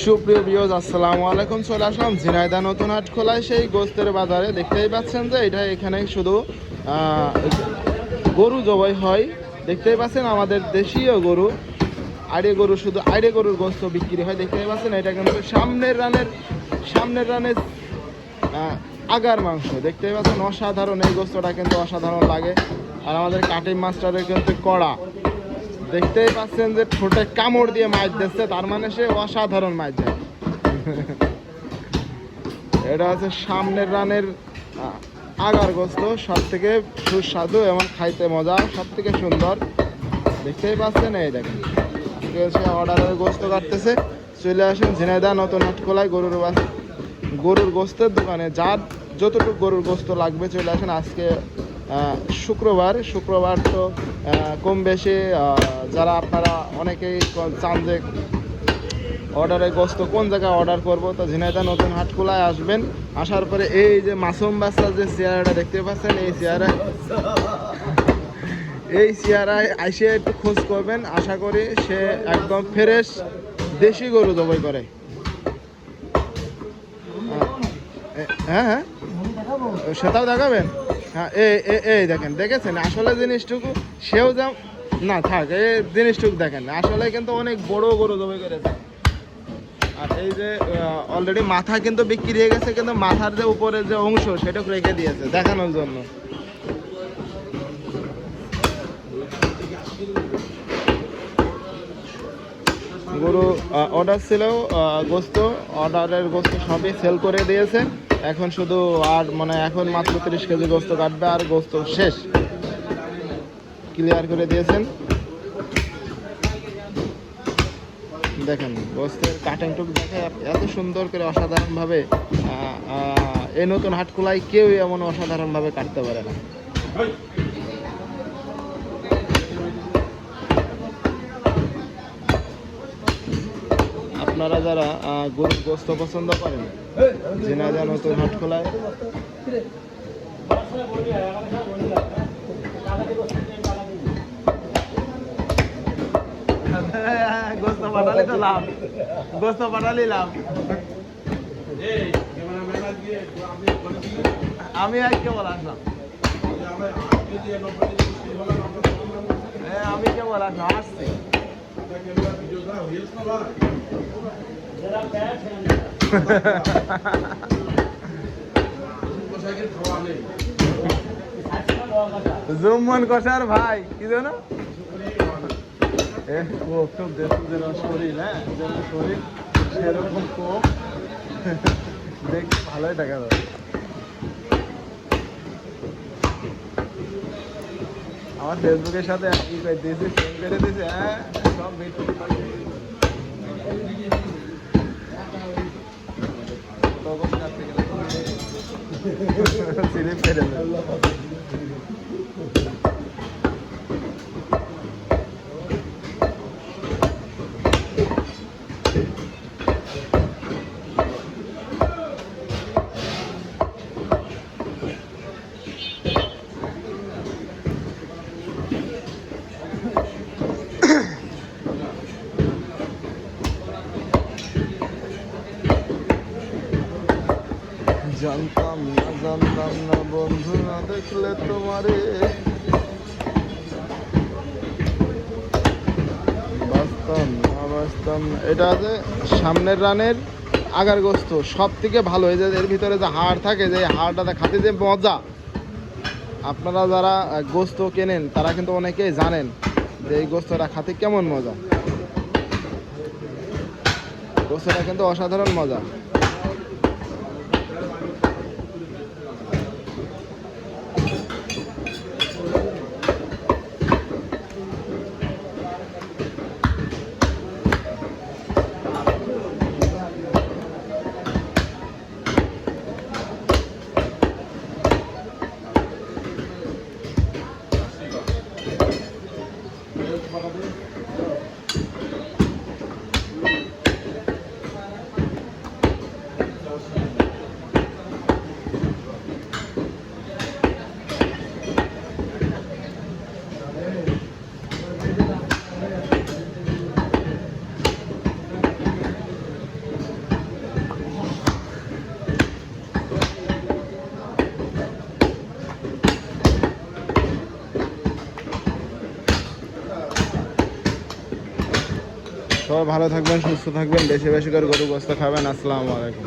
সুপ্রিয় ভিউয়ার্স, আসসালামু আলাইকুম। চলে আসলাম ঝিনাইদহ নতুন হাট খোলায় সেই গোস্তের বাজারে। দেখতেই পাচ্ছেন যে এটা এখানে শুধু গরু জবাই হয়। দেখতেই পাচ্ছেন আমাদের দেশীয় গরু, আড়ে গরু, শুধু আড়ে গরুর গোস্ত বিক্রি হয়। দেখতেই পাচ্ছেন এটা কিন্তু সামনের রানের আগার মাংস। দেখতেই পাচ্ছেন অসাধারণ, এই গোস্তটা কিন্তু অসাধারণ লাগে। আর আমাদের কাটিং মাস্টারের কিন্তু কড়া, দেখতেই পাচ্ছেন যে ঠোঁটে কামড় দিয়ে মাছ দিচ্ছে, তার মানে সে অসাধারণ মাছ যায়। এটা হচ্ছে সামনের রানের আগার গোস্ত, সব থেকে সুস্বাদু এবং খাইতে মজা, সব থেকে সুন্দর। দেখতেই পাচ্ছেন, এই দেখেন সে অর্ডারের গোস্ত কাটতেছে। চলে আসেন ঝিনাইদহ নতুন হাট খোলায় গরুর গোস্তের দোকানে। যার যতটুকু গরুর গোস্ত লাগবে চলে আসেন। আজকে শুক্রবার তো কম বেশি যারা আপনারা অনেকেই চান যে অর্ডারের গোস্ত কোন জায়গায় অর্ডার করব, তো ঝিনাইদহ নতুন হাট খোলায় আসবেন। আসার পরে এই যে মাসুম বাচ্চার যে চেয়ারটা দেখতে পাচ্ছেন, এই চেয়ারায় এসে একটু খোঁজ করবেন। আশা করি সে একদম ফ্রেশ দেশি গরু জবাই করে। হ্যাঁ, সেটাও দেখাবেন। হ্যাঁ, এই দেখেন, দেখেছেন আসলে জিনিসটুকু সেও না থাক, এই জিনিসটুকু দেখেন, আসলে কিন্তু অনেক বড় গরু জবাই করেছে। আর এই যে অলরেডি মাথা কিন্তু বিক্রি হয়ে গেছে, কিন্তু মাথার যে উপরে যে অংশ সেটাকে রেখে দিয়েছে দেখানোর জন্য। গরু অর্ডার ছিল, অর্ডারের গোস্ত সবই সেল করে দিয়েছে। এখন শুধু আর এখন মাত্র 30 কেজি গোস্ত কাটবে, আর গোস্ত শেষ, ক্লিয়ার করে দিয়েছেন। দেখেন গোস্তের কাটিংটুকু দেখে এত সুন্দর করে অসাধারণভাবে, এই নতুন হাট খোলায় কেউ এমন অসাধারণভাবে কাটতে পারে না। আপনারা যারা গরুর গোস্ত পছন্দ করেন, ঝিনাইদহ নতুন হাট খোলায় গোস্ত পাঠালি লাভ। আমি আর কেবল আসলাম, আসছি। জুম্মন কষার ভাই কি জানো, শরীর, হ্যাঁ শরীর সেরকম কম, দেখতে ভালোই দেখা যাবে। আমার ফেসবুকের সাথে কি করে দিয়েছে, ফোন করে দিয়েছে, হ্যাঁ সব স্লিপ ফেলে জানতাম না বন্ধু, না দেখলে তোমারে বাঁচতাম। এটা যে সামনের রানের আগার গোস্ত সব থেকে ভালো। এই যে এর ভিতরে যে হাড় থাকে, যে হাড়টাতে খাতে যে মজা, আপনারা যারা গোস্ত কেনেন তারা কিন্তু অনেকেই জানেন যে এই গোস্তটা খাতে কেমন মজা। গোস্তটা কিন্তু অসাধারণ মজা। সবাই ভালো থাকবেন, সুস্থ থাকবেন, বেশি বেশি করে গরু গোস্ত খাবেন। আসসালামু আলাইকুম।